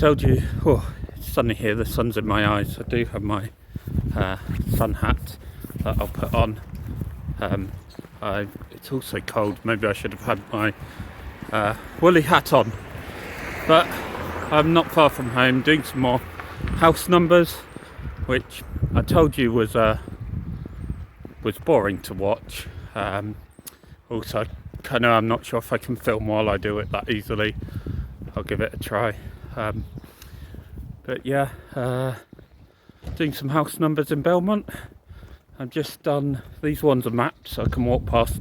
told you, oh, it's sunny here, the sun's in my eyes. I do have my sun hat that I'll put on. It's also cold, maybe I should have had my woolly hat on. But I'm not far from home doing some more house numbers, which I told you was boring to watch. Also, kind of, I'm not sure if I can film while I do it that easily. I'll give it a try. But yeah, doing some house numbers in Belmont. I've just done, these ones are mapped so I can walk past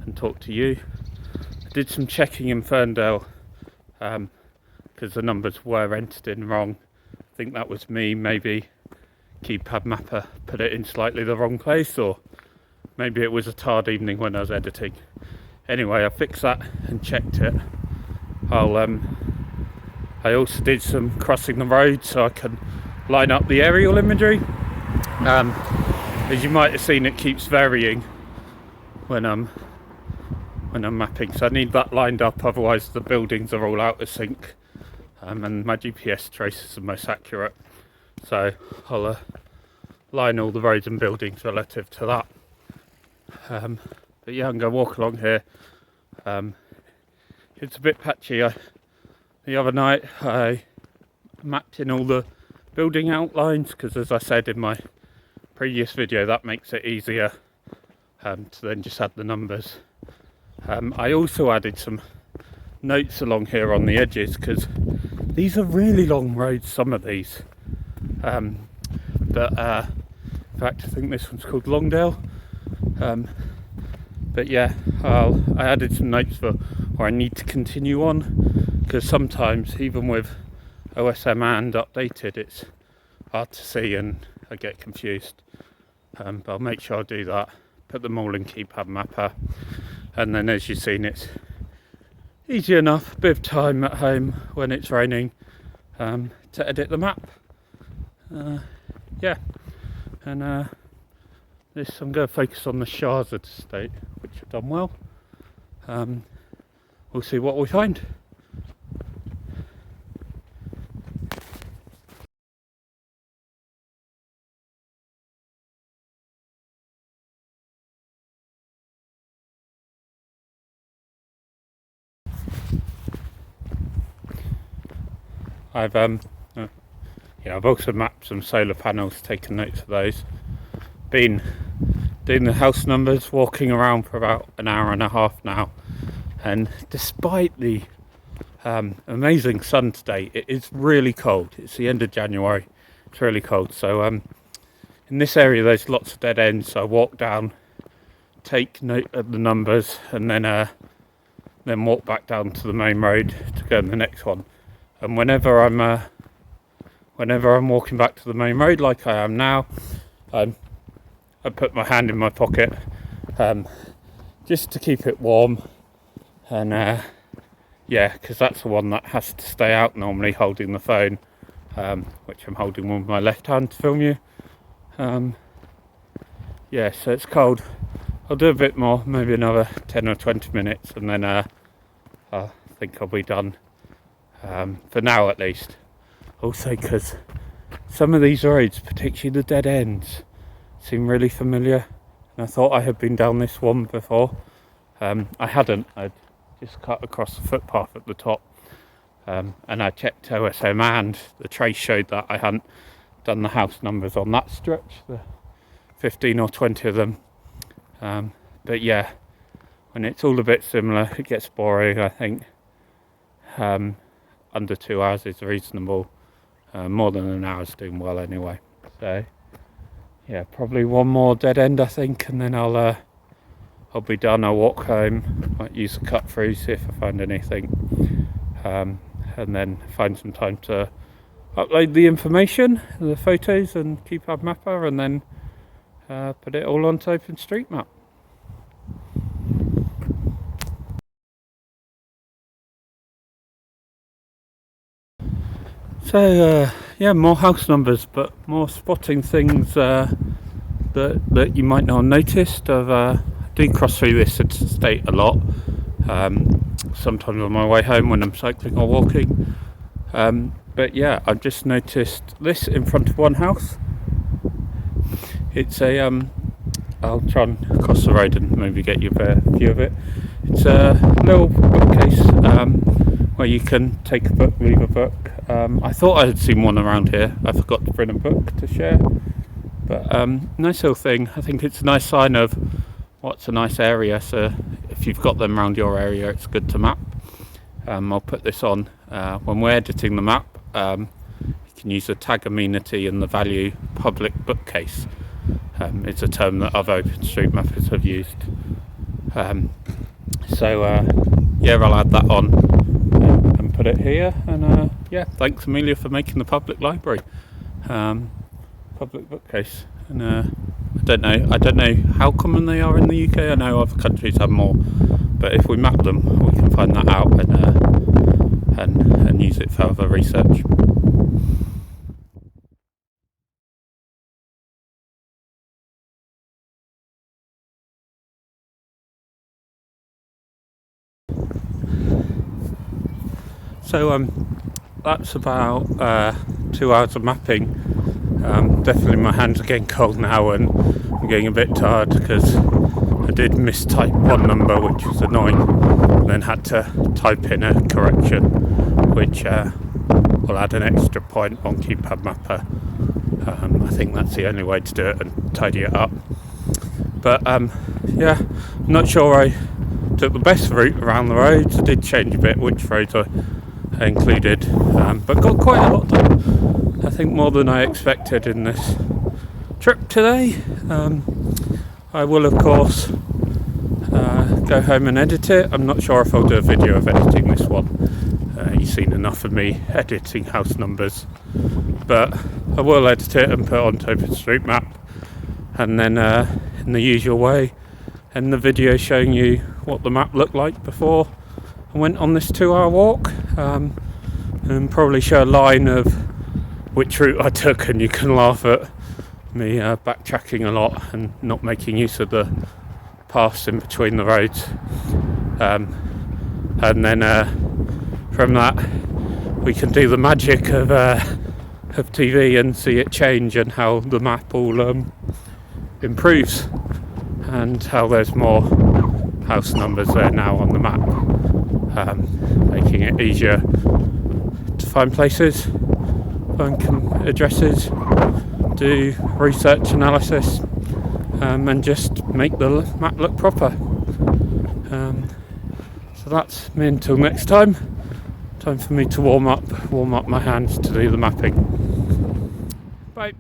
and talk to you. I did some checking in Ferndale because the numbers were entered in wrong. I think that was me, maybe Keypad Mapper put it in slightly the wrong place, or maybe it was a tired evening when I was editing. Anyway, I fixed that and checked it. I also did some crossing the road so I can line up the aerial imagery. As you might have seen, it keeps varying when I'm mapping, so I need that lined up, otherwise the buildings are all out of sync, and my GPS traces are most accurate. So I'll line all the roads and buildings relative to that. But yeah, I'm going to walk along here. It's a bit patchy. The other night I mapped in all the building outlines because, as I said in my previous video, that makes it easier to then just add the numbers. I also added some notes along here on the edges because these are really long roads, some of these. In fact, I think this one's called Longdale. But yeah, I added some notes for where I need to continue on, because sometimes even with OSM and updated it's hard to see and I get confused. But I'll make sure I do that, put them all in Keypad Mapper, and then as you've seen it's easy enough, a bit of time at home when it's raining to edit the map. Yeah, and this I'm going to focus on the Shazard estate, which I've done well. We'll see what we find. I've also mapped some solar panels, taken notes of those. Been doing the house numbers, walking around for about an hour and a half now, and despite the amazing sun today, it is really cold. It's the end of January, it's really cold. So in this area there's lots of dead ends, so I walk down, take note of the numbers, and then walk back down to the main road to go on the next one. And whenever I'm walking back to the main road like I am now, I put my hand in my pocket just to keep it warm, and yeah, because that's the one that has to stay out normally, holding the phone, which I'm holding with my left hand to film you. Yeah, so it's cold. I'll do a bit more, maybe another 10 or 20 minutes, and then I think I'll be done for now at least. Also because some of these roads, particularly the dead ends, seem really familiar, and I thought I had been down this one before. I hadn't. I'd just cut across the footpath at the top, and I checked OSM and the trace showed that I hadn't done the house numbers on that stretch, the 15 or 20 of them. But yeah, when it's all a bit similar it gets boring, I think. Under 2 hours is reasonable. More than an hour's doing well anyway. So yeah, probably one more dead end I think, and then I'll be done. I'll walk home, might use a cut through, see if I find anything, and then find some time to upload the information, the photos and Keypad Mapper, and then put it all onto OpenStreetMap. So yeah, more house numbers, but more spotting things that you might not have noticed. I do cross through this estate a lot, sometimes on my way home when I'm cycling or walking. But yeah, I've just noticed this in front of one house. It's a I'll try and cross the road and maybe get you a view of it. It's a little bookcase where you can take a book, leave a book. I thought I had seen one around here. I forgot to bring a book to share. But nice little thing. I think it's a nice sign of what's a nice area. So if you've got them around your area, it's good to map. I'll put this on when we're editing the map. You can use the tag amenity and the value public bookcase. It's a term that other OpenStreetMappers have used. Yeah, I'll add that on and put it here. And yeah, thanks Amelia for making the public library, public bookcase. And I don't know how common they are in the UK. I know other countries have more, but if we map them, we can find that out and use it for other research. So that's about 2 hours of mapping. Definitely my hands are getting cold now and I'm getting a bit tired because I did mistype one number, which was annoying, and then had to type in a correction, which will add an extra point on Keypad Mapper. I think that's the only way to do it and tidy it up. But yeah, I'm not sure I took the best route around the roads. I did change a bit which roads I included, but got quite a lot done. I think more than I expected in this trip today. I will of course go home and edit it. I'm not sure if I'll do a video of editing this one. You've seen enough of me editing house numbers, but I will edit it and put it onto OpenStreetMap, and then in the usual way end the video showing you what the map looked like before I went on this 2-hour walk, and probably show a line of which route I took, and you can laugh at me backtracking a lot and not making use of the paths in between the roads, and then from that we can do the magic of TV and see it change, and how the map all improves, and how there's more house numbers there now on the map, making it easier to find places, find addresses, do research analysis, and just make the map look proper. So that's me until next time. Time for me to warm up my hands to do the mapping. Bye.